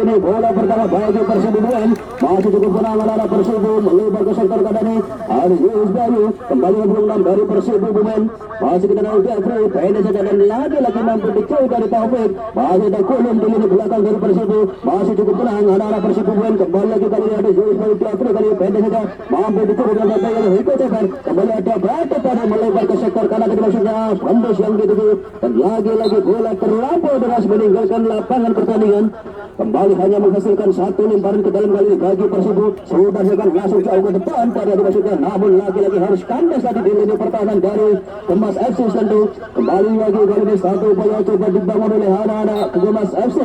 kali ini bola pertama bagi Persibo Bumen. Masih cukup tenang anak Persibo melebar ke sektor kanan ini. Alius Bayu kembali memblong dari Persibo Bumen. Masih kita naik Jeffrey, pendek saja dan lagi mampu dicuri dari Taufik. Masih ada Kulum di lini belakang dari Persibo. Masih cukup tenang anak Persibo Bumen. Kembali lagi kali ini ada Alius Bayu Jeffrey kali pendek saja mampu dicuri dengan baik oleh Rico Ceper. Kembali ada Batu pada melebar ke sektor kanan dari maksudnya Pembus yang dituju dan lagi-lagi bola terlampau deras meninggalkan lapangan pertandingan. Kembali hanya menghasilkan satu lemparan ke dalam kali ini bagi Persibo. Sudah akan langsung jauh ke depan pada maksudnya, namun lagi-lagi harus kandas tadi di lini pertahanan dari Kemas FC tentu. Kembali lagi kali ini satu upaya coba dibangun oleh anak-anak Kemas FC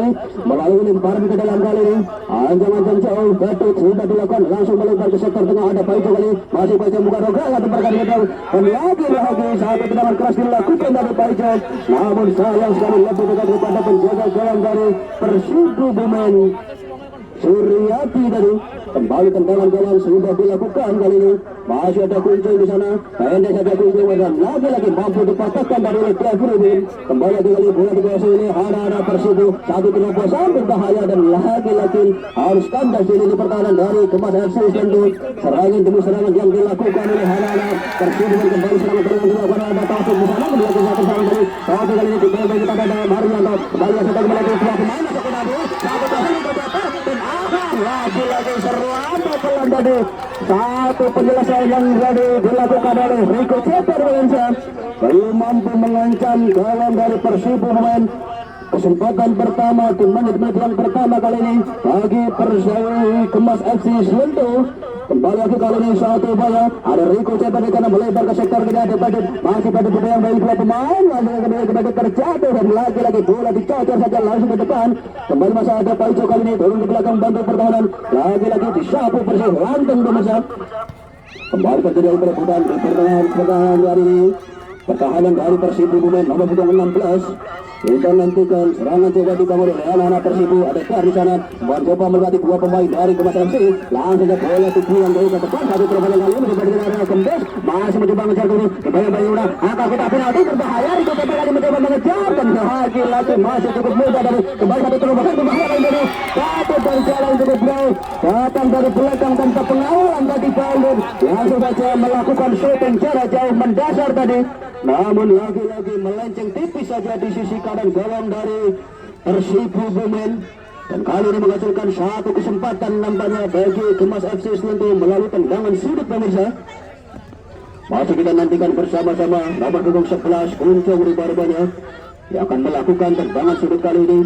melalui lemparan ke dalam kali ini. Anjang-anjang jauh Datuk sudah dilakukan langsung melebar ke sektor tengah. Ada Paico kali masih Paico buka rogangan berkali jauh dan lagi satu tendangan keras dilakukan dari Paico, namun sayang sekali lebih dekat kepada penjaga gawang dari Persibo Bumen Suryati tadi. Kembali tendangan gawang sudah dilakukan kali ini. Masih ada kunci di sana. Pendek saja kunci dan lagi-lagi mampu dipatahkan dari Cleverin. Kembali lagi kali bola dikuasai oleh anak-anak Persibo. Satu terobosan berbahaya dan lagi-lagi harus kandas di lini pertahanan dari Kemas FC tentu. Serangan demi serangan yang dilakukan oleh anak-anak Persibo. Kembali serangan dilakukan oleh Taufik di sana. Kembali lagi satu serangan dari Taufik kali ini diberi kita pada Marianto. Kembali lagi kembali lagi pemain lagi seru apa pelan tadi. Satu penjelasan yang tadi dilakukan oleh Rico Ceper belum mampu mengancam gawang dari Persibo Bumen. Kesempatan pertama di menit-menit yang pertama kali ini bagi Kemas FC Selento. Kembali lagi kali ini satu upaya ada Rico Ceper di kanan melebar ke sektor kiri. Ada Badut masih pada yang baik dua pemain lagi terjatuh dan lagi-lagi bola dicocor saja langsung ke depan. Kembali masa ada Paico kali ini turun ke belakang bantu pertahanan, lagi-lagi disapu Persib lanteng pemirsa. Kembali terjadi perebutan di pertahanan hari ini. Pertahanan dari Persibo Bumen nomor 16. Kita nantikan serangan coba dibangun oleh anak-anak Persibo. Ada di sana mencoba melatih dua pemain dari Kemas FC. Langsung saja bola tujuan dari ke depan. Satu terobosan kali ini berbeda dengan arah Kembes. Masih mencoba mengejar ini. Kembali Bayuna. Angka kita penalti berbahaya. Rico Ceper kali mencoba mengejar dan lagi-lagi masih cukup mudah dari kembali satu terobosan berbahaya kali ini. Satu dari jalan cukup jauh. Datang dari belakang tanpa pengawalan tadi Paulun. Langsung saja melakukan shooting jarak jauh mendasar tadi. Namun lagi-lagi melenceng tipis saja di sisi kanan gawang dari Persibo Bumen. Dan kali ini menghasilkan satu kesempatan nampaknya bagi Kemas FC Selento melalui tendangan sudut pemirsa. Masih kita nantikan bersama-sama nomor punggung 11 Kuncung Ruba-Rubanya yang akan melakukan tendangan sudut kali ini.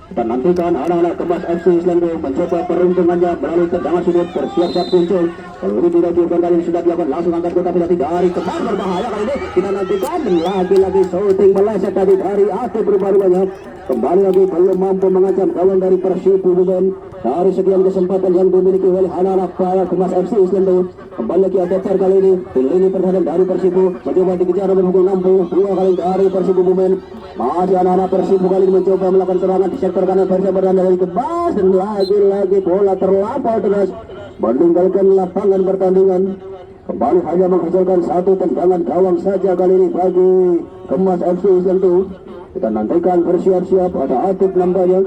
Kita nantikan anak-anak Kemas FC Selento mencoba peruntungannya melalui tendangan sudut. Bersiap-siap Kuncung. Kalau ini tidak dilakukan kali ini sudah dilakukan langsung angkat bola tapi dari Kemas berbahaya kali ini. Kita nantikan dan lagi-lagi shooting meleset tadi dari Atif Ruba-Rubanya. Kembali lagi belum mampu mengancam kawan dari Persibo Bumen. Dari sekian kesempatan yang dimiliki oleh anak-anak Kemas FC Selento. Kembali lagi ada kali ini di lini pertahanan dari Persibo. Mencoba dikejar nomor punggung 60 dua kali dari Persibo Bumen. Masih anak-anak Persibo kali ini mencoba melakukan serangan di sektor kanan Persib beranda dari Kemas dan lagi-lagi bola terlampau deras meninggalkan lapangan pertandingan. Kembali hanya menghasilkan satu tendangan gawang saja kali ini bagi Kemas FC Selento. Kita nantikan bersiap-siap ada Atif nampaknya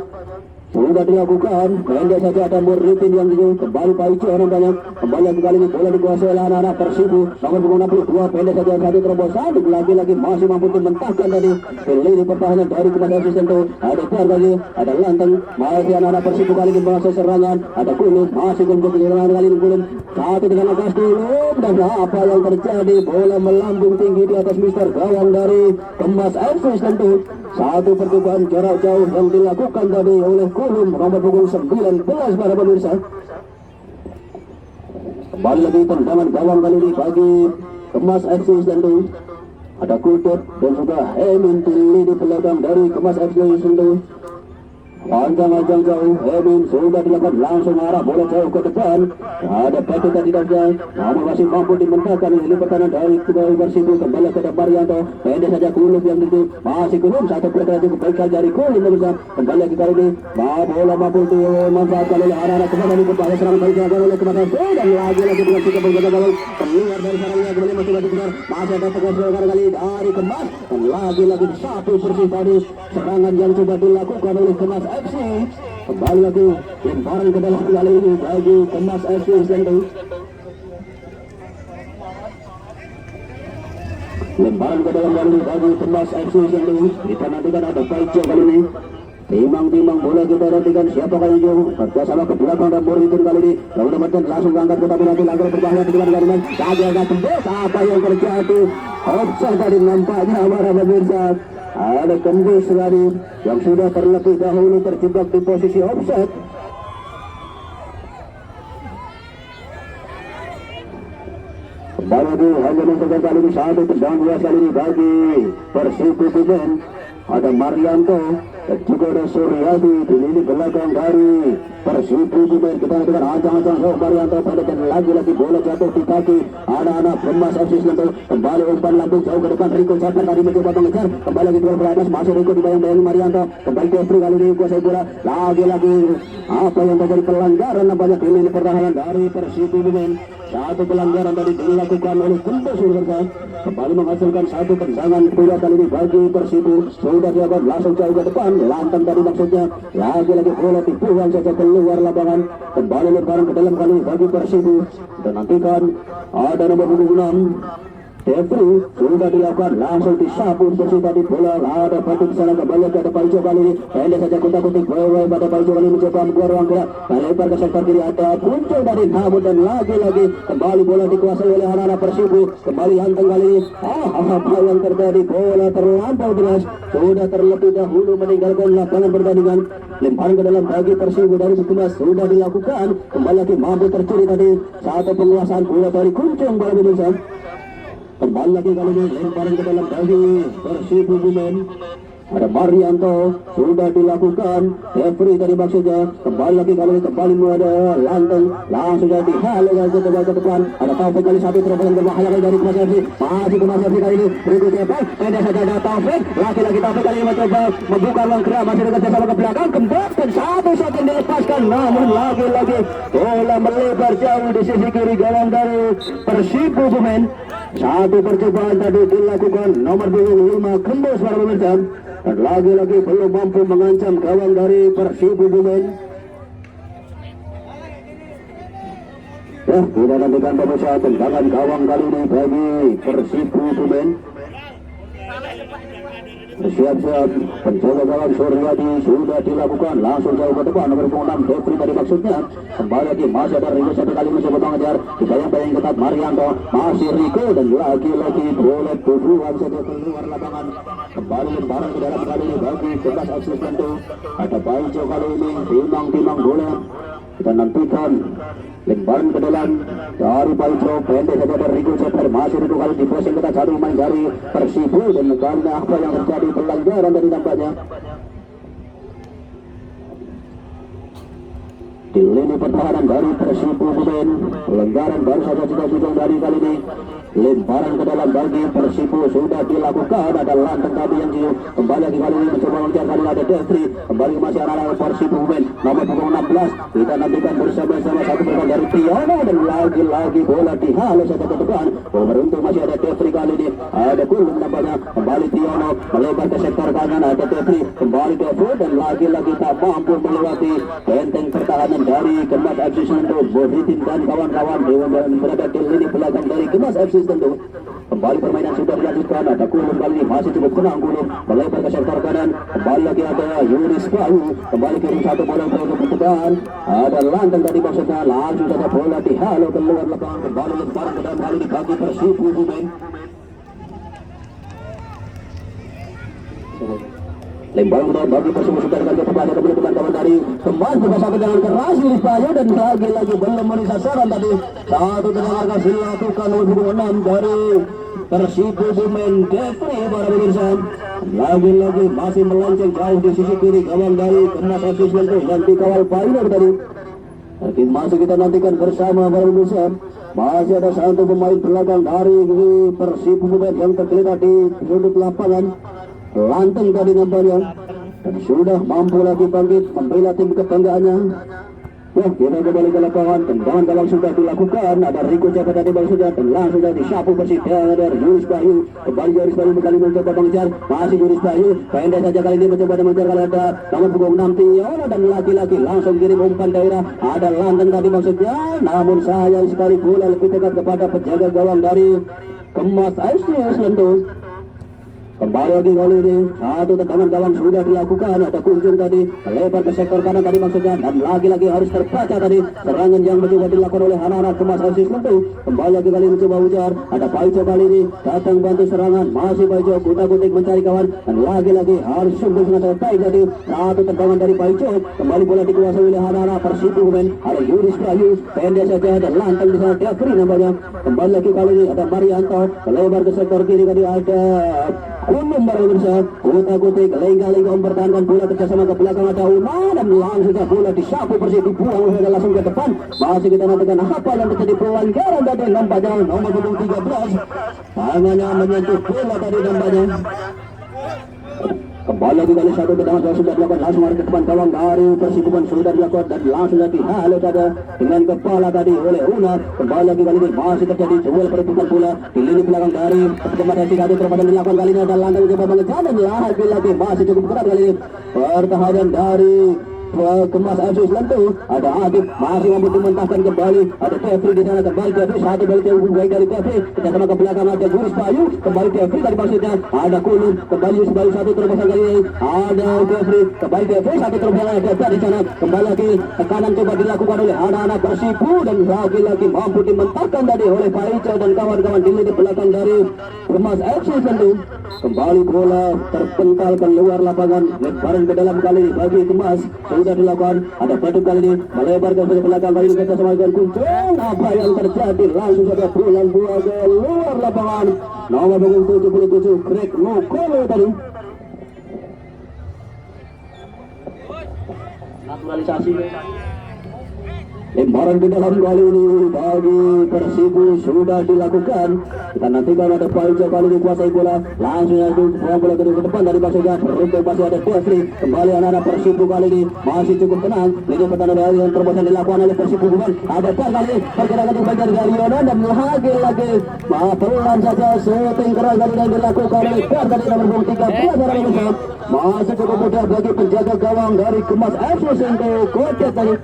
sudah dilakukan. Pendek saja ada Murritin yang ini kembali Paico nampaknya. Kembali lagi kali ini bola dikuasai oleh anak-anak Persibo nomor punggung 62. Pendek saja satu terobosan lagi-lagi masih mampu mentahkan tadi lini pertahanan dari Kemas FC Selento. Ada keluar lagi ada Lanteng masih anak-anak Persibo kali ini menguasai serangan. Ada Kulum masih untuk serangan kali ini Kulum satu dengan atas Kulum dan apa yang terjadi bola melambung tinggi di atas Mister gawang dari Kemas FC Selento. Satu percobaan jarak jauh yang dilakukan tadi oleh Kulum nomor punggung 19 para pemirsa. Kembali lagi tendangan gawang kali ini bagi Kemas FC Selento. Ada Kudut dan juga Emin di belakang dari Kemas FC Selento. Panjang jauh, Emin sudah dilakukan langsung arah bola jauh ke depan. Ada Badut tadi saja, namun masih mampu dimentahkan ini pertahanan dari Persibo. Kembali ke Marianto, pendek saja Kulum yang itu masih Kulum satu pelita cukup baik dari Kulum bisa kembali lagi kali ini. Bola mampu dimanfaatkan oleh anak-anak Kemas ini berbahaya serangan balik dilakukan oleh Kemas FC dan lagi-lagi dengan sikap berjaga gawang keluar dari sarangnya kembali masih dikejar. Masih ada tegas kali dari Kemas dan lagi-lagi disapu bersih tadi serangan yang coba dilakukan oleh Kemas FC. kembali lagi lemparan ke dalam kali ini bagi Kemas FC Sentul. Lemparan ke dalam kali ini bagi Kemas FC Sentul. Kita nantikan ada Paijo kali ini. Timbang-timbang bola kita nantikan siapa kali ini kerjasama ke belakang dan Borinton kali ini mudah-mudahan langsung angkat ke tapi nanti langgar berbahaya di depan kalian jaga tembus apa yang terjadi offside tadi nampaknya para pemirsa ada tembus tadi yang sudah terlebih dahulu terjebak di posisi offside. Kembali lagi hanya menentukan kali ini satu tendang dua kali ini bagi Persibu Bumen. Ada Marianto dan juga ada Suryadi di lini belakang dari Persibu Bumen. Kita dengan ancang-ancang Marianto pada lagi-lagi bola jatuh di kaki anak-anak Kemas FC Sentul. Kembali umpan lambung jauh ke depan Riko Chapman tadi mencoba mengejar kembali lagi bola beratas masuk Riko dibayang-bayangi Marianto kembali Jeffrey kali ini kuasai bola lagi-lagi apa yang terjadi pelanggaran nampaknya di lini pertahanan dari Persibu Bumen. Satu pelanggaran tadi dilakukan oleh Kembus Urban kembali menghasilkan satu tendangan bola kali ini bagi Persibu sudah dilakukan langsung jauh ke depan lantang tadi maksudnya lagi-lagi bola dibuang saja keluar lapangan kembali lemparan ke dalam kali bagi Persibu dan nantikan ada nomor 6 Jeffrey sudah dilakukan langsung disapu bersih tadi bola ada batu di sana kembali ke depan Paijo kali ini pendek saja kutak-kutik bola pada Paijo kali ini mencoba membuat ruang gerak lebar ke sektor kiri ada muncul dari namun dan lagi-lagi kembali bola dikuasai oleh anak-anak Persibu kembali hantam kali ini apa yang terjadi bola terlampau deras sudah terlebih dahulu meninggalkan lapangan pertandingan lemparan ke dalam bagi Persibu dari Kemas sudah dilakukan kembali lagi mampu tercuri tadi satu penguasaan bola dari Kuncung bola Indonesia. Kembali lagi kali ini lemparan ke dalam bagi Persibu Bumen. Ada Marianto sudah dilakukan Jeffrey tadi maksudnya kembali lagi kali ini kembali ada lanteng langsung jadi halo ke depan ada Taufik kali satu terobosan berbahaya dari Kemas FC masih Kemas FC kali ini berikutnya pendek saja ada Taufik lagi-lagi Taufik kali ini mencoba membuka ruang gerak masih dekat sama ke belakang kembali dan satu shot yang dilepaskan namun lagi-lagi bola melebar jauh di sisi kiri gawang dari Persibu Bumen. Satu percobaan tadi dilakukan nomor 25 Kembus para pemirsa dan lagi-lagi belum mampu mengancam gawang dari Persibu Bumen. Kita nantikan pemirsa tendangan gawang kali ini bagi Persibu Bumen. Siap-siap penjaga gawang Suryadi sudah dilakukan langsung jauh ke depan nomor 6 Jeffrey tadi maksudnya kembali lagi masih ada Riko satu kali mencoba mengejar dibayang-bayang ketat Marianto masih Riko dan lagi-lagi bola bubuhan saja keluar lapangan kembali lemparan ke dalam kali ini bagi Kemas FC Sentul ada Paijo kali ini timang-timang bola kita nantikan lemparan ke dalam dari Paijo pendek saja dari Riko Chapman masih Riko kali di pressing kita satu main dari Persibu dan kali apa yang terjadi pelanggaran dari nampaknya di lini pertahanan dari Persibu Bumen pelanggaran baru saja kita dari kali ini lemparan ke dalam bagi Persibu sudah dilakukan ada lantang tadi yang jiu kembali lagi kali ini mencoba mengejar kali ada Jeffrey kembali masih anak-anak Persibu Bumen nomor 16 kita nantikan bersama-sama satu perempuan dari Tiono dan lagi-lagi bola dihalus saja ke depan beruntung masih ada Jeffrey kali ini ada Kulum nampaknya kembali Tiono melebar ke sektor kanan ada Jeffrey kembali Jeffrey dan lagi-lagi tak mampu melewati benteng pertahanan dari Kemas FC Sentul Bohitin dan kawan-kawan berada di lini belakang dari Kemas FC Sentul kembali permainan sudah dilanjutkan ada Kulum kali ini masih cukup tenang Kulum melebar ke sektor kanan kembali lagi ada Yunis Bayu kembali kirim satu bola untuk pencegahan ada lantang tadi maksudnya langsung saja bola dihalau keluar lapangan kembali lemparan ke dalam kali ini bagi Persibu Bumen lemparan ke dalam bagi Persibu sudah dengan kepada kawan dari Kemas bersama dengan keras Yunis Bayu dan lagi-lagi belum memenuhi sasaran tadi satu tendangan dilakukan oleh 6 dari Persibu Bumen Jeffrey para pemirsa lagi-lagi masih melenceng jauh di sisi kiri gawang dari Kemas FC Sentul yang dikawal Pailer tadi masih kita nantikan bersama para pemirsa masih ada satu pemain belakang dari Persibu Bumen yang tergeletak di sudut lapangan lanteng tadi nampaknya dan sudah mampu lagi bangkit membela tim kebanggaannya kita kembali ke lapangan. Tendangan gawang sudah dilakukan. Ada Rico Cepat tadi baru sudah tenang sudah disapu bersih dari Yuris Bayu. Kembali Yuris Bayu kali mencoba mengejar. Masih Yuris Bayu. Pendek saja kali ini mencoba mengejar kalau ada nomor punggung 6 Tiono dan laki-laki langsung kirim umpan daerah. Ada London tadi maksudnya. Namun sayang sekali bola lebih dekat kepada penjaga gawang dari Kemas FC Selendung. Kembali lagi kali ini satu tendangan gawang sudah dilakukan. Ada kunjung tadi lebar ke sektor kanan tadi maksudnya dan lagi-lagi harus terbaca tadi serangan yang mencoba dilakukan oleh anak-anak Kemas FC Selendung. Kembali lagi kali mencoba ujar. Ada Paico kali ini datang bantu serangan. Masih Paico kutak-kutik mencari kawan dan lagi-lagi harus sungguh sangat baik tadi satu tendangan dari Paico. Kembali bola dikuasai oleh anak-anak Persibu Bumen. Ada Yuris Bayu pendek saja dan lantang di sana Devri namanya. Kembali lagi kali ini ada Marianto lebar ke sektor kiri tadi ada Kunum baru berusaha kutak-kutik lengga-lengga mempertahankan bola kerjasama ke belakang ada Una dan langsung bola disapu Persib dibuang langsung ke depan. Masih kita nantikan apa yang terjadi pelanggaran tadi nampaknya nomor punggung 13 tangannya menyentuh bola tadi nampaknya. Kembali lagi kali satu tendangan sudah dilakukan langsung ke depan gawang dari Persib sudah dilakukan dan langsung lagi halo saja dengan kepala tadi oleh Una. Kembali lagi kali ini masih terjadi jual perebutan bola di lini belakang dari Kemas FC satu terpadu dilakukan kali ini ada Landang coba mengejar dan lagi masih cukup berat kali ini pertahanan dari Kemas FC Selendung. Ada Adib masih mampu dimentahkan kembali. Ada Devri di sana kembali Devri satu balik baik dari Devri kita sama ke belakang ada Yuris Bayu kembali Devri dari maksudnya ada Kulum kembali Yuris Bayu satu terobosan kali ini ada Devri kembali Devri satu terobosan ada di sana kembali lagi tekanan coba dilakukan oleh anak-anak Persibu dan lagi-lagi mampu dimentahkan tadi oleh Paico dan kawan-kawan di lini belakang dari Kemas FC Selendung. Kembali bola terpental keluar lapangan lebaran ke dalam kali ini bagi Kemas sudah dilakukan. Ada Baduk kali ini melebar ke belakang kali ini kita sama dengan kuncung. Apa yang terjadi langsung saja bola ke luar lapangan nomor punggung 77 Greg Nukolo tadi. Naturalisasi lemparan di dalam kali ini bagi Persibu sudah dilakukan. Kita nantikan ada Paico kali ini kuasai bola langsung buang bola ke depan dari maksudnya beruntung masih ada Devri. Kembali anak-anak Persibu kali ini masih cukup tenang. Ini pertandingan dari yang terbosan dilakukan oleh Persibu bukan ada kali ini pergerakan di bagian dari Yono dan lagi-lagi pelan saja syuting keras dari yang dilakukan oleh dari nomor punggung 13 masih cukup mudah bagi penjaga gawang dari Kemas FC Selendung Kodet tadi.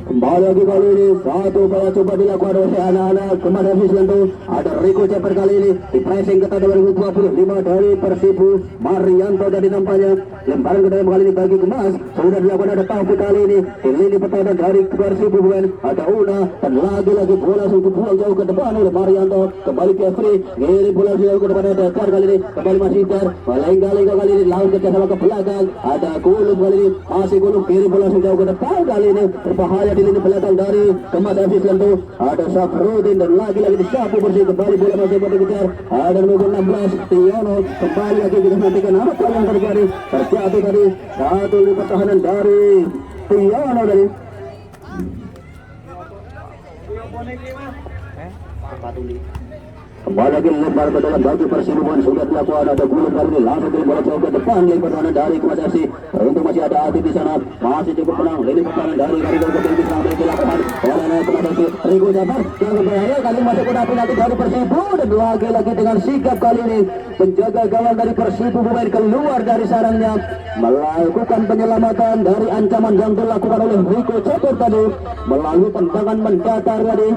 Kembali lagi kali ini satu upaya coba dilakukan oleh anak-anak Kemas FC Selendung. Ada Rico Ceper kali ini di pressing ketat 2025 dari Persibu Marianto dari nampaknya lemparan ke dalam kali ini bagi Kemas sudah dilakukan ada Taufik kali ini di lini pertahanan dari Persibu bukan ada Una dan lagi-lagi bola langsung dibuang jauh ke depan oleh Marianto. Kembali Devri kiri bola jauh ke depan ada Dar kali ini kembali masih Dar lengga-lengga kali ini langsung kerjasama ke belakang ada Kulum kali ini masih Kulum kiri bola langsung jauh ke depan kali ini berbahaya di lini belakang dari Kemas FC Selendung. Ada Safrudin dan lagi-lagi disapu bersih kembali bola masih dikejar ada nomor 16 Tiono. Kembali lagi kita nantikan apa yang terjadi tadi satu di pertahanan dari Tiono dari kembali lagi lebar ke dalam baju Persibu sudah dilakukan ada Gulung kali ini langsung dari bola jauh ke depan lini pertahanan dari Kemas FC. Untuk masih ada Adib di sana masih cukup menang lini pertahanan dari Rico Ceper sampai dilakukan oleh Kemas FC. Rico Ceper yang berbahaya kali masih kena penalti dari Persibu dan lagi-lagi dengan sikap kali ini penjaga gawang dari Persibu bermain keluar dari sarangnya melakukan penyelamatan dari ancaman yang dilakukan oleh Rico Ceper tadi melalui tendangan mendatar tadi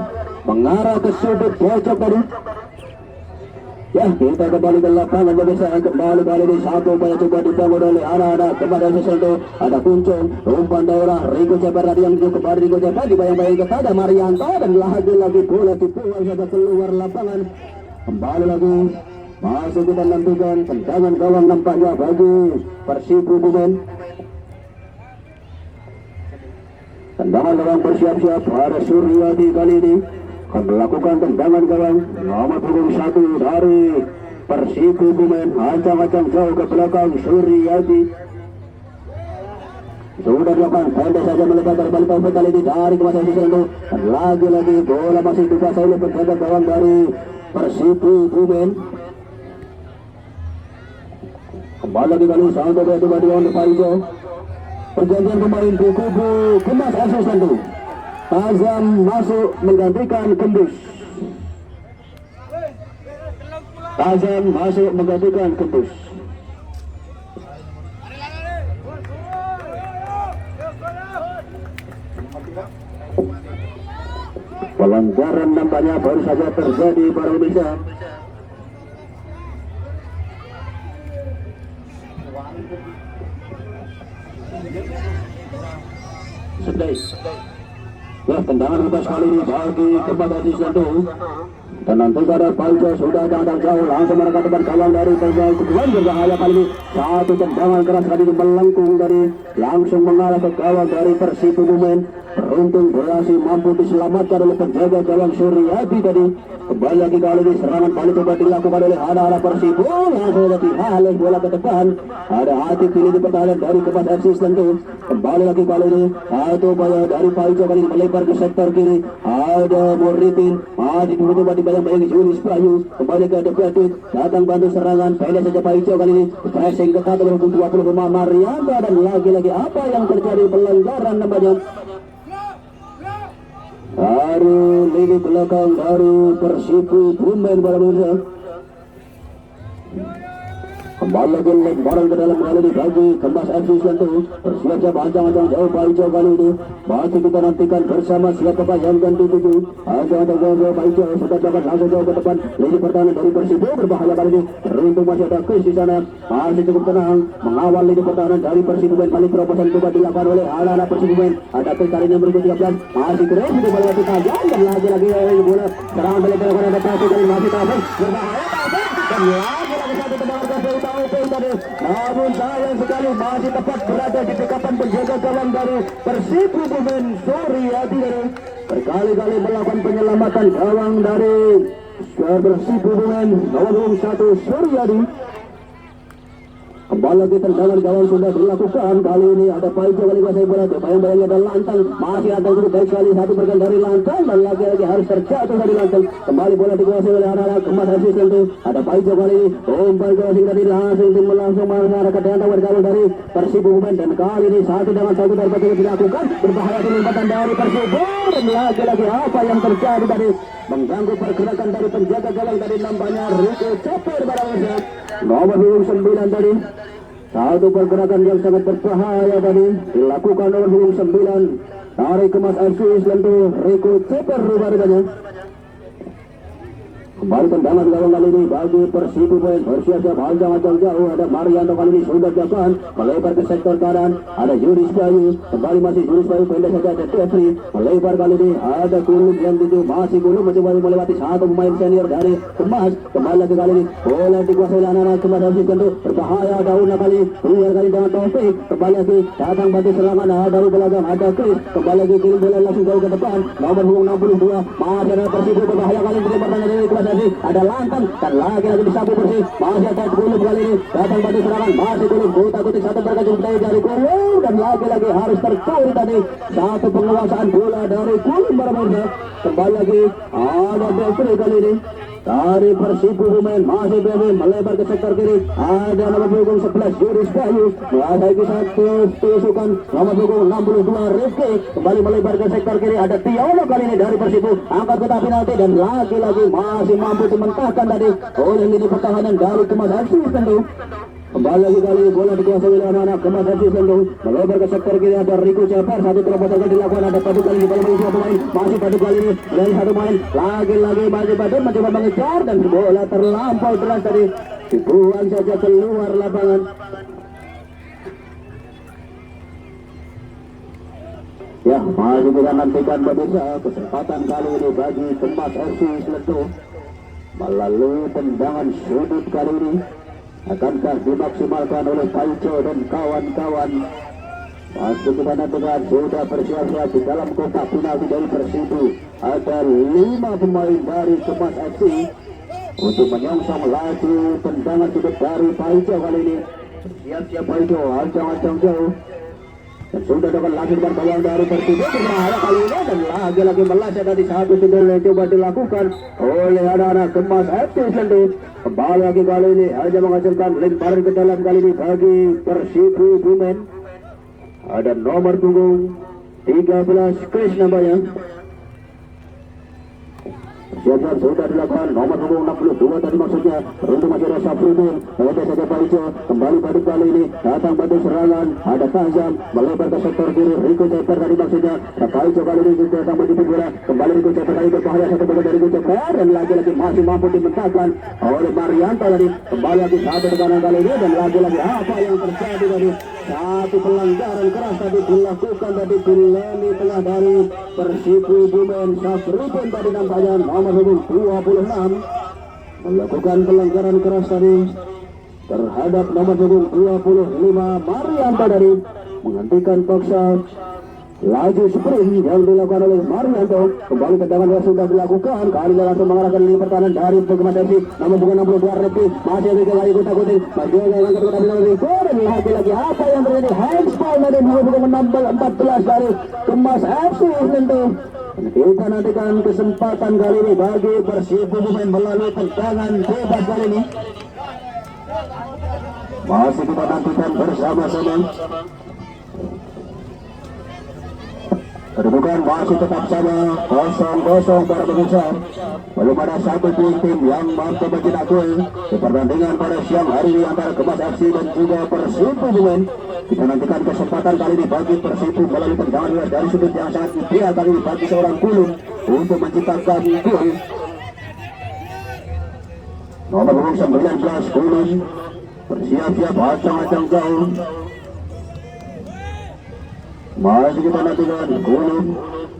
mengarah ke sudut pojok tadi. Ya, kita kembali ke lapangan pemirsa kembali kali ini satu upaya coba dibangun oleh anak-anak Kemas FC Selendung. Ada kuncung umpan daerah Rico Ceper tadi yang cukup kembali Rico Ceper dibayang-bayang kepada Marianto dan lagi-lagi bola dibuang saja keluar lapangan. Kembali lagi masih kita nantikan tendangan gawang nampaknya bagi Persibu Bumen. Tendangan gawang bersiap-siap ada Suryadi kali ini akan melakukan tendangan gawang nomor punggung 1 dari Persibu Bumen ancang-ancang jauh ke belakang Suryadi sudah dilakukan pendek saja melebar berbalik Taufik kali ini dari Kemas FC Selendung dan lagi-lagi bola masih dikuasai oleh penjaga gawang dari Persibu Bumen. Kembali lagi kali satu coba dilakukan oleh Paico. Pergantian pemain di kubu Kemas FC Selendung. Azam masuk menggantikan Kembus. Azam masuk menggantikan Kembus. Pelanggaran nampaknya baru saja terjadi para pemirsa. Sedai. Ya, tendangan bebas kali ini bagi kepada Cisnando. Dan nanti pada Paljo sudah datang jauh langsung menekan depan gawang dari Paljo. Kemudian berbahaya kali ini. Satu tendangan keras kali ini melengkung dari langsung mengarah ke gawang dari Persibu Bumen. Beruntung berhasil mampu diselamatkan oleh penjaga gawang Suryadi tadi. Kembali lagi kali ini serangan balik coba dilakukan oleh anak-anak Persibu. Langsung ada dihalang bola ke depan. Ada hati pilih di pertahanan dari Kemas FC tentu. Kembali lagi kali ini satu upaya dari Paljo kali ini melebar ke sektor kiri. Ada Muritin masih coba dibayang-bayang Julius Bayu. Kembali ke depan datang bantu serangan. Pendek saja Paljo kali ini pressing ketat oleh 20 pemain Marianta dan lagi-lagi apa yang terjadi pelanggaran namanya. Baru lini belakang dari Persibu Bumen pada pemirsa. Kembali lagi lemparan ke dalam kali ini bagi Kemas FC tentu. Bersiap-siap ancang-ancang jauh Paljo kali ini. Masih kita nantikan bersama siapakah yang ganti tuju. Ancang-ancang jauh Paljo sudah dapat langsung jauh ke depan. Lini pertahanan dari Persibu berbahaya kali ini. Beruntung masih ada Chris di sana. Masih cukup tenang mengawal lini pertahanan dari Persibu Bumen. Balik terobosan coba dilakukan oleh anak-anak Persibu Bumen. Ada Chris kali ini berikut 13. Masih terus itu bola tajam dan lagi-lagi bola serangan balik dilakukan ada Persibu kali masih tahan berbahaya dan lagi-lagi satu tendangan tadi. Namun sayang sekali masih tepat berada di dekapan penjaga gawang dari Persibu Bumen Suryadi dari berkali-kali melakukan penyelamatan gawang dari Persibu Bumen nomor 1 Suryadi. Kembali lagi tendangan gawang sudah dilakukan. Kali ini ada Paljo kali kuasai bola. Bayang-bayangnya ada Lantang. Masih ada cukup baik sekali. Satu bergan dari Lantang. Dan lagi-lagi harus terjatuh dari Lantang. Kembali bola dikuasai oleh anak-anak Kemas FC tentu. Ada Paljo kali ini. Umpan crossing tadi langsung mengarah ke datang bergabung dari Persibu Bumen. Dan kali ini satu dengan satu dari Persibu dilakukan. Berbahaya penempatan dari Persibu. Dan lagi-lagi apa yang terjadi tadi. Mengganggu pergerakan dari penjaga gawang dari nampaknya Rico Ceper barangnya. Nomor 9 tadi. Satu pergerakan yang sangat berbahaya tadi dilakukan oleh 9 dari Kemas FC tentu Rico Ceper rupanya. Kembali tendangan gawang kali ini bagi Persibu Bumen. Bersiap-siap ancang-ancang jauh. Ada Marianto kali ini sudah dilakukan melebar ke sektor kanan. Ada Juris Bayu. Kembali masih Juris Bayu pendek saja ada Jeffrey melebar kali ini. Ada Kulum yang tujuh masih Kulum mencoba melewati satu pemain senior dari Kemas. Kembali lagi kali ini bola dikuasai anak-anak Kemas FC tentu berbahaya. Ada Una kali keluar kali dengan Taufik. Kembali lagi datang bantu serangan dari belakang ada Chris. Kembali lagi kirim bola langsung jauh ke depan. Nomor 62 masih ada Persibu berbahaya kali ini pertandingan dari Kemas. Ada Lantang dan lagi-lagi disapu bersih. Masih ada Kulum kali ini datang bantu serangan masih Kulum kutak-kutik satu berkacung dari Kulum dan lagi-lagi harus tercuri tadi satu penguasaan bola dari Kulum berbeda. Kembali lagi ada Jeffrey kali ini dari Persibu Bumen masih Bebe melebar ke sektor kiri. Ada nomor punggung 11 Juris Bayu menghadapi satu tusukan nomor punggung 62 Rifki kembali melebar ke sektor kiri. Ada Tiono kali ini dari Persibu angkat kotak penalti dan lagi-lagi masih mampu dimentahkan tadi oleh lini pertahanan dari Kemas FC tentu. Kembali lagi kali bola dikuasai oleh anak-anak Kemas FC tentu melebar ke sektor kiri. Ada Rico Ceper satu terobosan dilakukan. Ada Padu kali ini bola mengisi pemain masih Padu kali ini dari satu main lagi-lagi masih Padu mencoba mengejar dan bola terlampau deras tadi dibuang saja keluar lapangan. Ya masih kita nantikan pemirsa kesempatan kali ini bagi Kemas FC tentu melalui tendangan sudut kali ini. Akankah dimaksimalkan oleh Paljo dan kawan-kawan? Masih kita nantikan sudah bersiap-siap di dalam kotak penalti dari Persibu. Ada 5 pemain dari Kemas FC untuk menyongsong laju tendangan sudut dari Paljo kali ini. Siap-siap Paljo, ancang-ancang jauh. Dan sudah dapat lagi dengan gawang dari Persibu berbahaya kali ini dan lagi-lagi melacak dari satu sudut yang coba dilakukan oleh anak-anak Kemas FC tentu. Kembali lagi kali ini hanya menghasilkan lemparan ke dalam kali ini bagi Persibu Bumen. Ada nomor punggung 13 Chris nampaknya. Siap-siap sudah dilakukan nomor punggung 62 tadi maksudnya. Beruntung masih ada Safrudin. Oke saja Pak Ijo. Kembali pada kali ini datang pada serangan. Ada Kazam melebar ke sektor kiri. Rico Ceper tadi maksudnya. Pak Ijo kali ini juga sampai di pinggir. Kembali Rico Ceper kali berbahaya satu bola dari Rico Ceper dan lagi-lagi masih mampu dimentahkan oleh Marianto tadi. Kembali lagi satu tekanan kali ini dan lagi-lagi apa yang terjadi tadi? Satu pelanggaran keras tadi dilakukan tadi di lini tengah dari Persipu Bumen. Safrudin tadi nampaknya nomor punggung 26 melakukan pelanggaran keras tadi terhadap nomor punggung 25 Marianto dari menghentikan paksa laju sprint yang dilakukan oleh Marianto. Kembali tendangan yang sudah dilakukan kali ini langsung mengarahkan lini pertahanan dari Pokemon FC nomor punggung 62 Repi masih ada lagi kutak-kutik masih ada yang kedua dari Rico dan lagi-lagi apa yang terjadi handball dari nomor punggung 14 dari Kemas FC tentu. Kita nantikan kesempatan kali ini bagi Persipu Bumen melalui tendangan bebas kali ini. Masih kita nantikan bersama-sama. Kedudukan masih tetap sama 0-0 para pemirsa. Belum ada satu pun tim yang mampu mencetak gol di pertandingan pada siang hari ini antara Kemas FC dan juga Persipu Bumen. Kita nantikan kesempatan kali ini bagi Persipu melalui tendangan luar dari sudut yang sangat ideal kali ini bagi seorang Kulun untuk menciptakan gol. Nomor punggung 19 Kulun bersiap-siap acang-acang jauh. Masih kita nantikan Kulun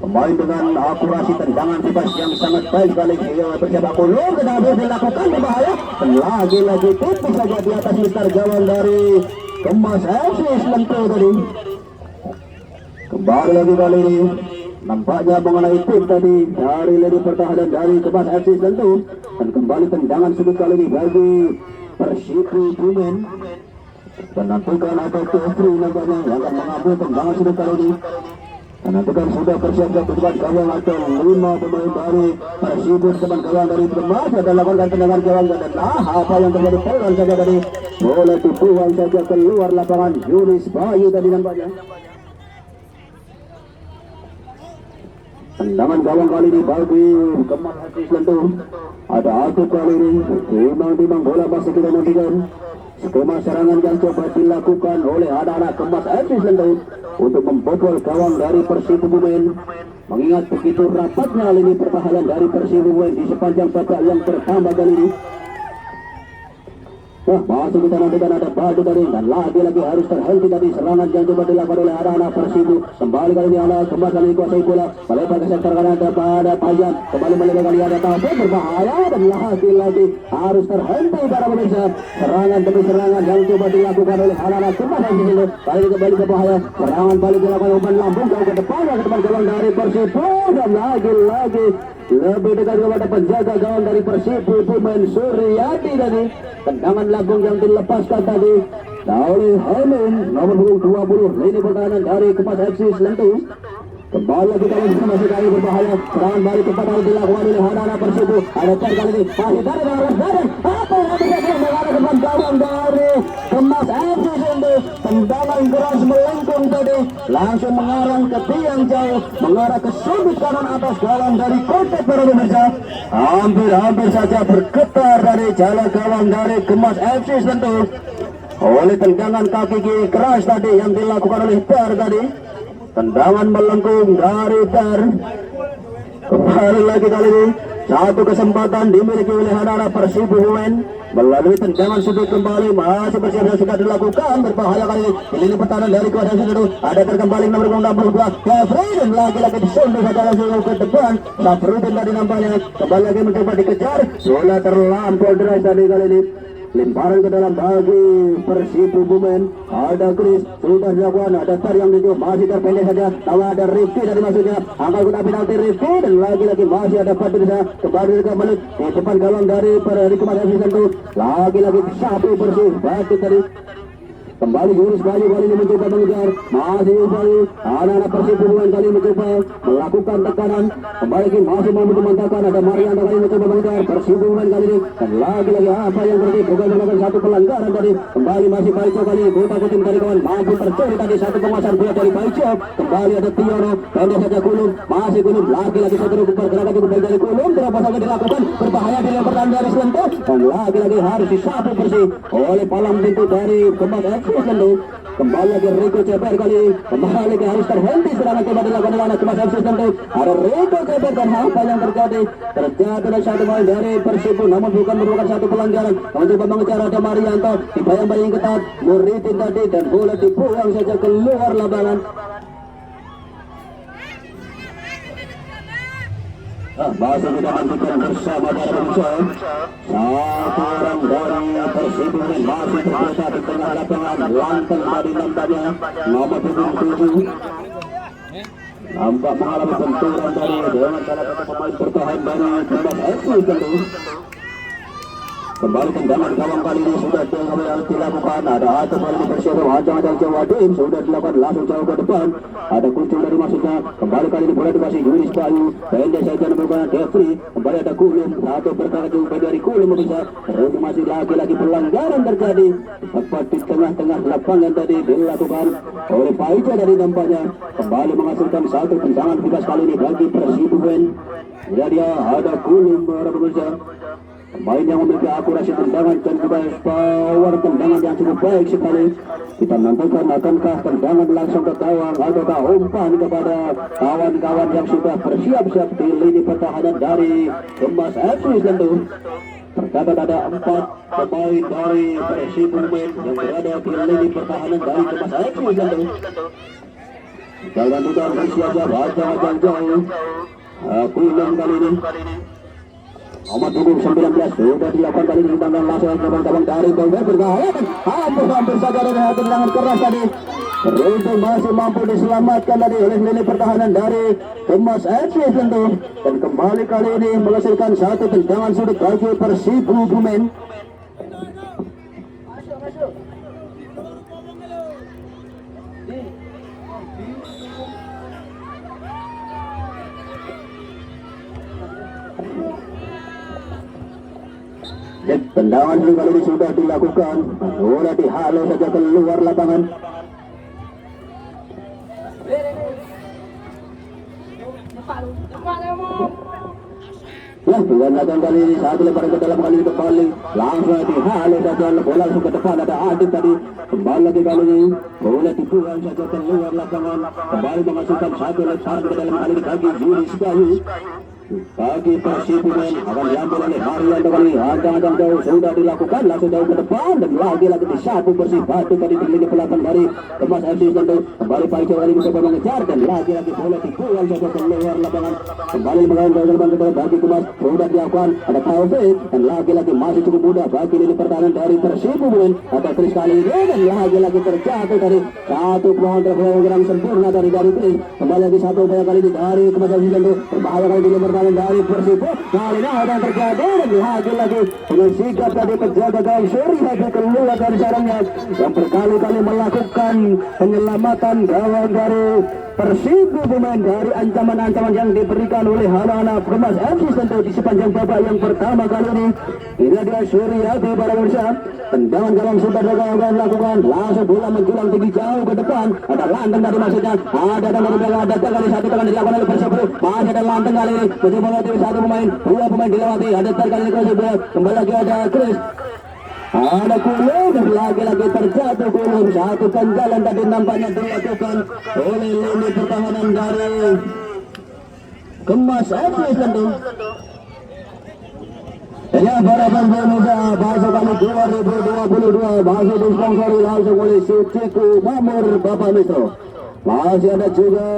pemain dengan akurasi tendangan bebas yang sangat baik kali ini bersiap Kulun dan habis dilakukan berbahaya dan lagi-lagi tipis saja di atas mister gawang dari Kemas FC Selentu tadi. Kembali lagi kali ini nampaknya mengenai tim tadi dari lini pertahanan dari Kemas FC Selentu dan kembali tendangan sudut kali ini bagi Persipu Bumen. Dan nantikan atau Kefri nampaknya yang akan mengambil tendangan sudut kali ini. Dan nantikan sudah bersiap-siap depan gawang atau 5 pemain dari Persipu depan gawang dari Kemas dan lakukan tendangan gawang dan apa yang terjadi pelan saja tadi bola dibuang saja keluar lapangan. Yunis Bayu tadi nampaknya. Tendangan gawang kali ini bagi Kemas FC Selentu. Ada Akib kali ini timang-timang bola masih kita nantikan. Skema serangan yang coba dilakukan oleh anak-anak Kemas FC Selentu untuk membobol gawang dari Persipu Bumen. Mengingat begitu rapatnya lini pertahanan dari Persipu Bumen di sepanjang babak yang pertama kali ini. Masih kita nantikan ada Badu tadi dan lagi-lagi harus terhenti tadi serangan yang coba dilakukan oleh anak-anak Persipu. Kembali kali ini anak Kemas kali kuasai bola melebar ke sektor kanan pada Pajan. Kembali melebar kali ada Taufik berbahaya dan lagi-lagi harus terhenti para pemirsa. Serangan demi serangan yang coba dilakukan oleh anak-anak Kemas di sini. Kali ini kembali berbahaya. Serangan balik dilakukan umpan lambung jauh ke depan gawang dari Persipu dan lagi-lagi lebih dekat kepada penjaga gawang dari Persipu Bumen Suryadi tadi. Tendangan lambung yang dilepaskan tadi oleh Hamin nomor punggung 20 lini pertahanan dari Kemas FC Selentu. Kembali lagi kali ini masih kali berbahaya. Serangan balik cepat harus dilakukan oleh anak-anak Persipu. Ada Cer kali ini masih dari Barat Barat. Apa yang terjadi mengarah depan gawang dari Kemas FC Selentu. Tendangan keras melengkung tadi langsung mengarah ke tiang jauh, mengarah ke sudut kanan atas gawang dari kotak para pemirsa. Hampir saja bergetar dari jala gawang dari Kemas FC Selentu oleh tendangan kaki kiri keras tadi yang dilakukan oleh Ter tadi. Tendangan melengkung dari Ter. Kembali lagi kali ini satu kesempatan dimiliki oleh anak-anak Persipu Bumen melalui tendangan sudut kembali masih bersiap sudah dilakukan berbahaya kali ini. Ini pertahanan dari kuasa sudut ada terkembali nomor 62 Kefrin lagi-lagi disundul saja langsung ke depan. Safrudin tadi nampaknya kembali lagi mencoba dikejar bola terlampau deras tadi kali ini. Lemparan ke dalam bagi Persipu Bumen. Ada Chris sudah dilakukan, ada Tar yang itu masih terpendek saja. Tahu ada Rifki dari maksudnya angkat guna penalti Rifki dan lagi-lagi masih ada Patricia kembali ke Malik di depan gawang dari Kemas FC Selentu. Lagi-lagi sapu bersih batu tadi Kembali Yunus Bayu kali ini mencoba mengejar, masih Bayu, anak-anak Persib Hubungan kali mencoba melakukan tekanan, kembali lagi masih mampu memantapkan, ada Mariana kali mencoba mengejar, Persib Hubungan kali ini, dan lagi-lagi apa yang terjadi, bukan melakukan satu pelanggaran tadi, kembali masih Paico kali ini, Kota Kutim dari kawan, mampu tercuri tadi satu penguasaan bola dari Paico, kembali ada Tiono, pendek saja Kulum, masih Kulum, lagi-lagi satu pergerakan kembali dari Kulum, berapa saja dilakukan, berbahaya di lemparan dari Selento, dan lagi-lagi harus disapu bersih oleh palang pintu dari Kemas FC Selento. Kembali lagi Rico Ceper kali ini, kembali lagi harus terhenti serangan coba dilakukan oleh Kemas FC Selento. Ada Rico Ceper dan apa yang terjadi dari satu main dari Persib, namun bukan merupakan satu pelanggaran. Mencoba mengejar ada Marianto, dibayang-bayang ketat, Muritin tadi dan bola dibuang saja keluar lapangan. Masih kita lanjutkan bersama para pemirsa. Satu orang dari Persib masih terletak di tengah lapangan, lantang tadi nampaknya nomor 7 nampak mengalami benturan dari dengan salah satu pemain bertahan dari Kemas FC tentu. Kembali tendangan gawang kali ini sudah dilakukan, ada atau kali ini bersiap ancang-ancang Jawa Dim sudah dilakukan langsung jauh ke depan, ada kuncung dari masuknya, kembali kali ini bola dikasih Yunis Bayu, pendek saja menemukan Devri, kembali ada Kulum, satu bertahan jauh dari Kulum bisa, terus masih lagi-lagi pelanggaran terjadi, tepat di tengah-tengah lapangan tadi dilakukan oleh Paico dari nampaknya, kembali menghasilkan satu tendangan bebas kali ini bagi Persib Hubungan. Jadi ada Kulum para pemirsa. Pemain yang memiliki akurasi tendangan dan juga power tendangan yang cukup baik sekali. Kita nantikan akankah tendangan langsung ke gawang ataukah umpan kepada kawan-kawan yang sudah bersiap-siap di lini pertahanan dari Kemas FC tentu. Tercatat ada 4 pemain dari Persib Hubungan yang berada di lini pertahanan dari Kemas FC tentu. Kita lanjutkan bersiap-siap ajang-ajang jauh. Kulum kali ini nomor 19 sudah dilakukan kali ini tendangan langsung cabang-cabang dari Bangga berbahaya dan hampir saja ada tendangan keras tadi. Beruntung masih mampu diselamatkan tadi oleh lini pertahanan dari Kemas FC tentu, dan kembali kali ini menghasilkan satu tendangan sudut bagi Persib Hubungan. Tendangan kali ini sudah dilakukan, bola dihalau saja keluar lapangan. Dengan kali ini satu lemparan ke dalam kali ini kembali langsung dihalau saja bola langsung ke depan, ada Adit tadi kembali lagi kali ini bola dibuang saja keluar lapangan, kembali menghasilkan satu lemparan ke dalam kali ini bagi Yunis Bayu. Bagi Persib Hubungan akan diambil oleh Marianto kali, ancang-ancang jauh sudah dilakukan langsung jauh ke depan dan lagi-lagi disapu bersih batu tadi di lini belakang dari Kemas FC tentu. Kembali Paico kali mencoba mengejar dan lagi-lagi bola dibuang saja keluar lapangan, kembali mengandalkan gerbang kedua bagi Kemas sudah dilakukan, ada Taufik dan lagi-lagi masih cukup mudah bagi lini pertahanan dari Persib Hubungan, ada Chris kali ini dan lagi-lagi terjatuh dari satu peluang sempurna dari Chris. Kembali lagi satu upaya kali ini dari Kemas FC tentu, berbahaya kali ini dari Persib. Kali ini ada yang terjadi dan lagi-lagi dengan sikap dari penjaga gawang Suri lagi keluar dari sarangnya yang berkali-kali melakukan penyelamatan gawang dari Persib Hubungan dari ancaman-ancaman yang diberikan oleh anak-anak Kemas FC tentu di sepanjang babak yang pertama kali ini. Ini dia Suri Hati para pemirsa, tendangan gawang sudah dilakukan, langsung bola menjulang tinggi jauh ke depan, ada lantang dari maksudnya, ada dari belakang, ada kali satu tangan dilakukan oleh Persib, masih ada lantang kali ini, mencoba melewati satu pemain, dua pemain dilewati, ada terkali kembali lagi ada Chris. Ada Kulum dan lagi-lagi terjatuh Kulum, satu ganjalan tadi nampaknya dilakukan oleh lini pertahanan dari Kemas FC tentu. Ya para pemirsa, masuk kali 2022 masih disponsori langsung oleh Suciku Mamur Bapak Mistro. Masih ada juga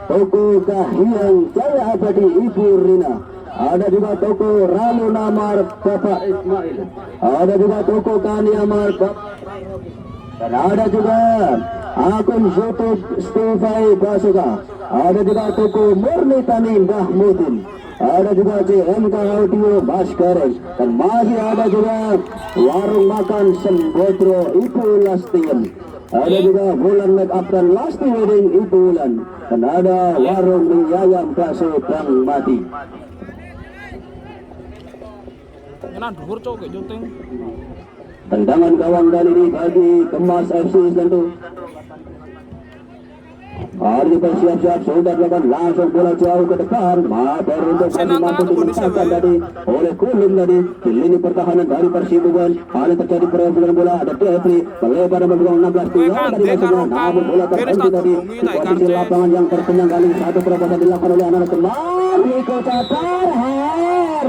Toko Kahiyang Jaya Abadi Ibu Rina. Ada juga toko Ralu Namar Bapak Ismail. Ada juga toko Kani Amar Bapak. Dan ada juga akun YouTube Stufai Basuka. Ada juga toko Murni Tani Mbah Mudin. ada juga CMK Audio Baskar, dan masih ada juga warung makan Sembotro Ibu Lastiin. Ada juga Bulan Make Up dan Lasti Wedding Ibu Bulan, dan ada warung Mie Ayam Bakso Bang Mati. Tendangan gawang kali ini bagi Kemas FC tentu. Hari bersiap-siap sudah dilakukan, langsung bola jauh ke depan. Mabar untuk kami mampu dimenangkan tadi oleh Kulum tadi di lini pertahanan dari Persibuan. Hal yang terjadi perebutan bola, ada Devri melebar memegang 16 tinggal dari masuknya, namun bola terhenti tadi di posisi lapangan yang terpenyang kali. Satu terobosan dilakukan oleh anak teman Riko Capar.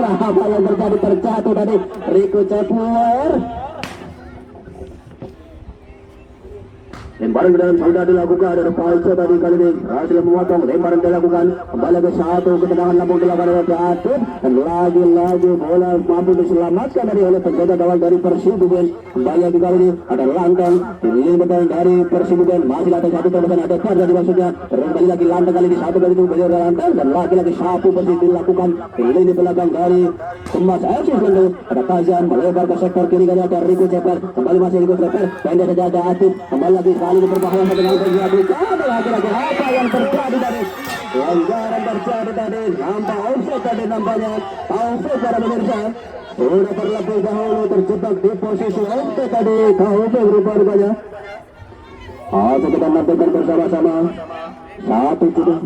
Apa yang terjatuh tadi Riko Capar. Lemparan ke dalam sudah dilakukan, ada Palco tadi kali ini berhasil memotong. Lemparan dilakukan, kembali ke satu, ketenangan lambung dilakukan oleh Atib, dan lagi-lagi bola mampu diselamatkan oleh penjaga gawang dari Persibuan. Kembali lagi kali ini ada Lantang, ini betul dari Persibuan, masih ada satu terobosan, ada Kuat dari maksudnya, terus kembali lagi Lantang kali ini satu kali itu beliau Lantang, dan lagi-lagi sapu bersih dilakukan. Ini di belakang dari Kemas FC tentu, ada Tazan melebar ke sektor kiri kali ada Riko Ceper, kembali masih Riko Ceper, pendek saja ada Atib, kembali lagi kali ini berbahaya dengan terjadi. Ada lagi-lagi apa yang terjadi tadi? Pelanggaran terjadi tadi, nampak offside tadi nampaknya. Offside para pemirsa, sudah terlebih dahulu terjebak di posisi offside tadi. Offside rupanya. Kita nantikan bersama-sama. Satu sudah.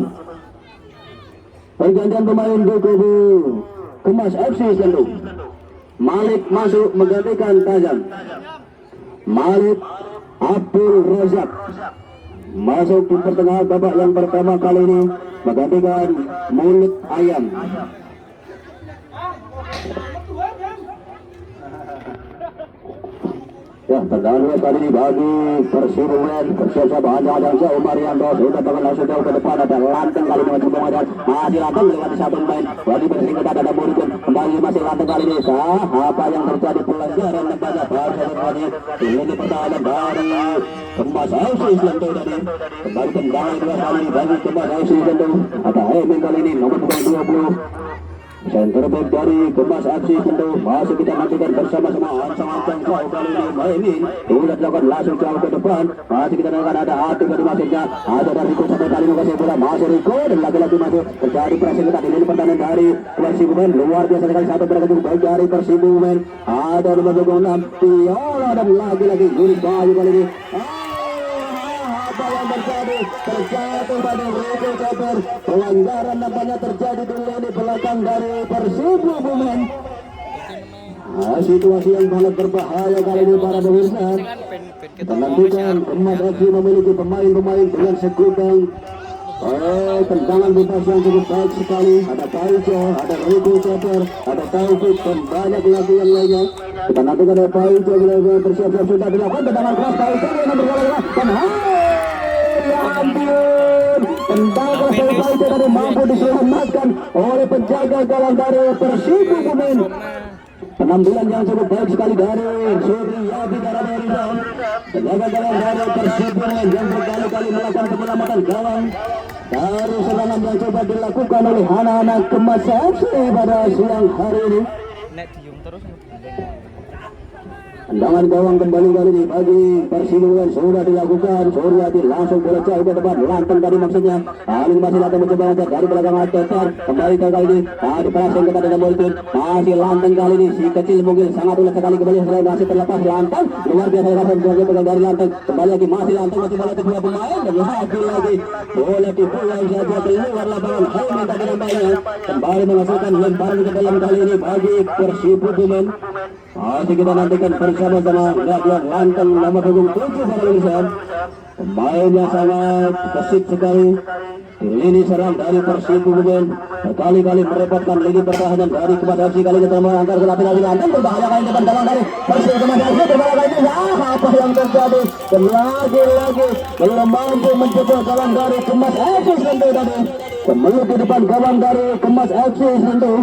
Pergantian pemain di kubu Kemas FC tentu. Malik masuk menggantikan Tazam. Malik Abdul Razak masuk di pertengahan babak yang pertama kali ini menggantikan Mulut Ayam. Ya, tendangan luas tadi ini bagi Persibuan. Bersiap-siap ada Umar Yanto sudah tangan langsung jauh ke depan, ada Lanteng kali ini mencoba mengajar, masih Lanteng melewati satu pemain. Wadi bersingkat ada Murikun, kembali masih Lanteng kali ini. Apa yang terjadi? Pelanggaran lembaga bahasa tadi ini pertahanan dari Kemas FC tentu tadi. Kembali tendangan dua kali ini bagi Kemas FC tentu. Ada Emin kali ini nomor 20. Center back dari Kemas FC tentu masih kita nantikan bersama-sama. Ancang-ancang jauh kali ini Maemin sudah dilakukan langsung jauh ke depan, masih kita nantikan ada Ati dari masuknya, ada dari Riko sampai kali mengasih bola, masih Riko dan lagi-lagi masih terjadi pressing ketat ini pertahanan dari Persibuan. Luar biasa sekali satu berangkat baik dari Persibuan, ada nomor 26 Piola dan lagi-lagi Yunus Bayu kali ini. Yang terjadi terjatuh pada Riko Ceper. Pelanggaran nampaknya terjadi di lini belakang dari Persibuan. Situasi yang sangat berbahaya kali ini para pemirsa. Kita nantikan Kemas FC memiliki pemain-pemain dengan segudang tendangan bebas yang cukup baik sekali. Ada Paijo, ada Riko Ceper, ada Taufik dan banyak lagi yang lainnya. Kita nantikan ada Paijo bersiap-siap sudah dilakukan tendangan keras Paijo yang berbola dan tendangan keras dari mampu diselamatkan oleh penjaga gawang dari Persibuan. Penampilan yang cukup baik sekali dari Suryadi Karamerisa, penjaga gawang dari Persibuan yang berkali-kali melakukan penyelamatan gawang dari serangan yang coba dilakukan oleh anak-anak Kemas FC pada siang hari ini. Tendangan gawang kembali kali ini bagi Persibuan sudah dilakukan. Suryadi langsung bola jauh ke depan, Lanteng tadi maksudnya. Kali masih Lanteng mencoba angkat dari belakang Atetar. Kembali ke kali ini, tadi pressing ketat dengan Bolton. Masih Lanteng kali ini, si kecil mungkin sangat ulas sekali kembali selain masih terlepas Lanteng. Luar biasa langsung pegang dari Lanteng. Kembali lagi masih Lanteng masih bola kedua pemain dan lagi bola dipulang saja keluar lapangan. Haimin tadi nampaknya kembali menghasilkan lemparan ke dalam kali ini bagi Persibuan. Masih kita nantikan bersama-sama Gadian Lanteng nomor 7 para pemirsa. Pemainnya sangat gesit sekali di lini serang dari Persibuan. Berkali-kali merepotkan lini pertahanan dari Kemas FC. Kali ini terangkat ke lapis dari Lanteng, berbahaya kali depan gawang dari Persibuan FC. Berbahaya kali ini, apa yang terjadi? Dan lagi-lagi belum mampu mencetak gawang dari Kemas FC tentu tadi. Kemelut di depan gawang dari Kemas FC tentu.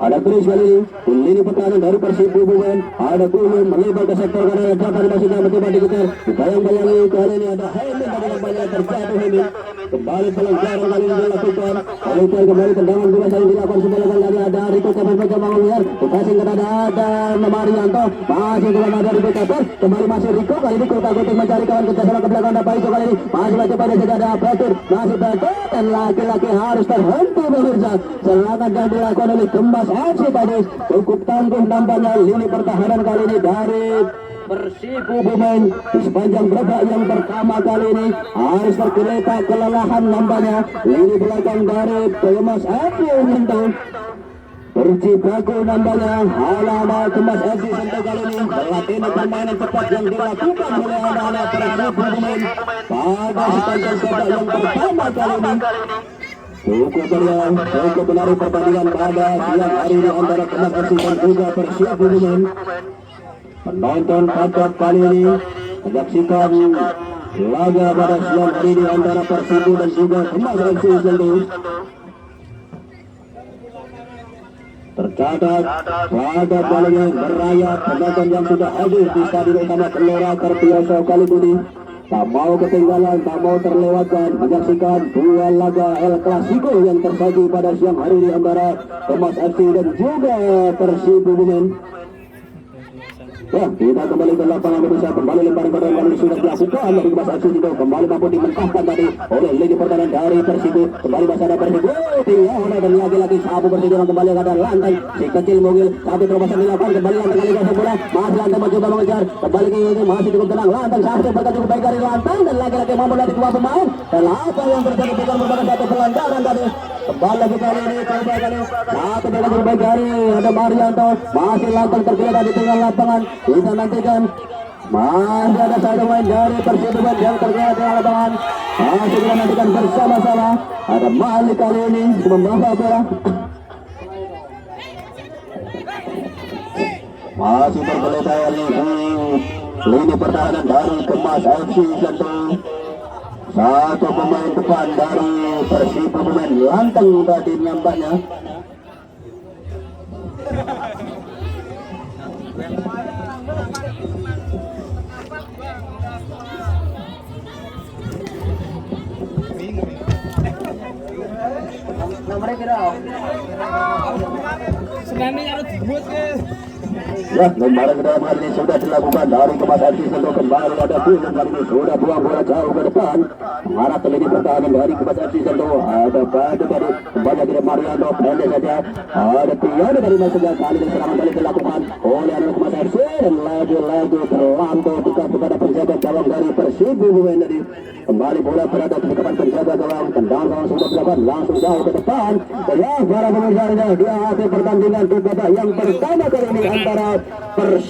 Ada Chris kali ini, lini pertahanan dari Persib Bumen. Ada Kulun melebar ke sektor kanan, Jafar masih dapat mencoba dikejar. Bayang-bayangi kali ini ada Hemin dari nampaknya terjatuh Hemin. Kembali pelanggaran kali ini dilakukan. Kemudian kembali tendangan bola yang dilakukan sebelah kali ada Riko Kapan mencoba mengejar. Passing ke ada Marianto. Masih keluar ada Riko Kapan. Kembali masih Riko kali ini Kota Gotik mencari kawan kerjasama ke belakang ada Riko kali ini. Masih mencoba dia ada Petur. Masih Petur dan laki-laki harus terhenti pemirsa. Serangan yang dilakukan oleh Kembas FC tadi cukup tangguh nampaknya lini pertahanan kali ini dari Persib Bumen di sepanjang babak yang pertama kali ini harus tergeletak kelelahan nampaknya lini belakang dari Kembas FC menyentuh berjibaku nampaknya ala-ala Kembas FC sentuh kali ini melatih permainan cepat yang dilakukan oleh anak-anak Persib Bumen pada sepanjang babak yang pertama kali ini. Cukup meriah, cukup menarik pertandingan pada siang hari ini antara Kembas FC dan juga Persib Bumen. Penonton pancap kali ini menyaksikan laga pada siang hari ini antara Persib dan juga Kembas FC tentu. Tercatat pada balanya berayap penonton yang sudah hadir di Stadion Utama Gelora Kartioso kali ini. Tak mau ketinggalan, tak mau terlewatkan menyaksikan dua laga El Clasico yang tersaji pada siang hari ini antara Kembas FC dan juga Persib Bumen. Ya, kita kembali ke lapangan Indonesia, kembali lemparan pada kali sudah dilakukan dari Kembas FC juga kembali mampu dimentahkan tadi oleh lini pertahanan dari Persib. Kembali masih ada Persib, tinggal dan lagi-lagi sabu Persib kembali ke lantai si kecil Mugil, satu terobosan dilakukan kembali lantai kali gasol bola, masih lantai mencoba mengejar kembali ke ini masih cukup tenang lantai satu berkat cukup baik dari lantai dan lagi-lagi mampu dari dua pemain dan apa yang terjadi bukan merupakan satu pelanggaran tadi. Kembali lagi kali ini coba kali satu dengan cukup baik dari ada Marianto masih lantai tergeletak di tengah lapangan. Kita nantikan masih ada satu main dari Persib yang terkait dengan lapangan. Masih kita nantikan bersama-sama. Ada Malik kali ini membawa bola. Masih tergeletak lini pertahanan dari Kembas FC tentu. Satu pemain depan dari Persib pemain lantang tadi nampaknya. Nomornya kira. Senani harus dibuat ke. Ya, lemparan ke dalam kali ini sudah dilakukan dari Kembas FC untuk kembali ada Kulun kali ini sudah buang bola jauh ke depan mengarah ke lini pertahanan dari Kembas FC tentu ada Badu tadi kembali lagi dari Marianto pendek saja ada Tiana dari Masanya kali ini serangan balik dilakukan oleh anak Kembas FC dan lagi-lagi terlampau dekat kepada penjaga gawang dari Persib Bumen tadi kembali bola berada di depan penjaga gawang tendangan sudah dilakukan langsung jauh ke depan dan ya para pemirsa di akhir pertandingan di babak yang pertama kali ini antara Persib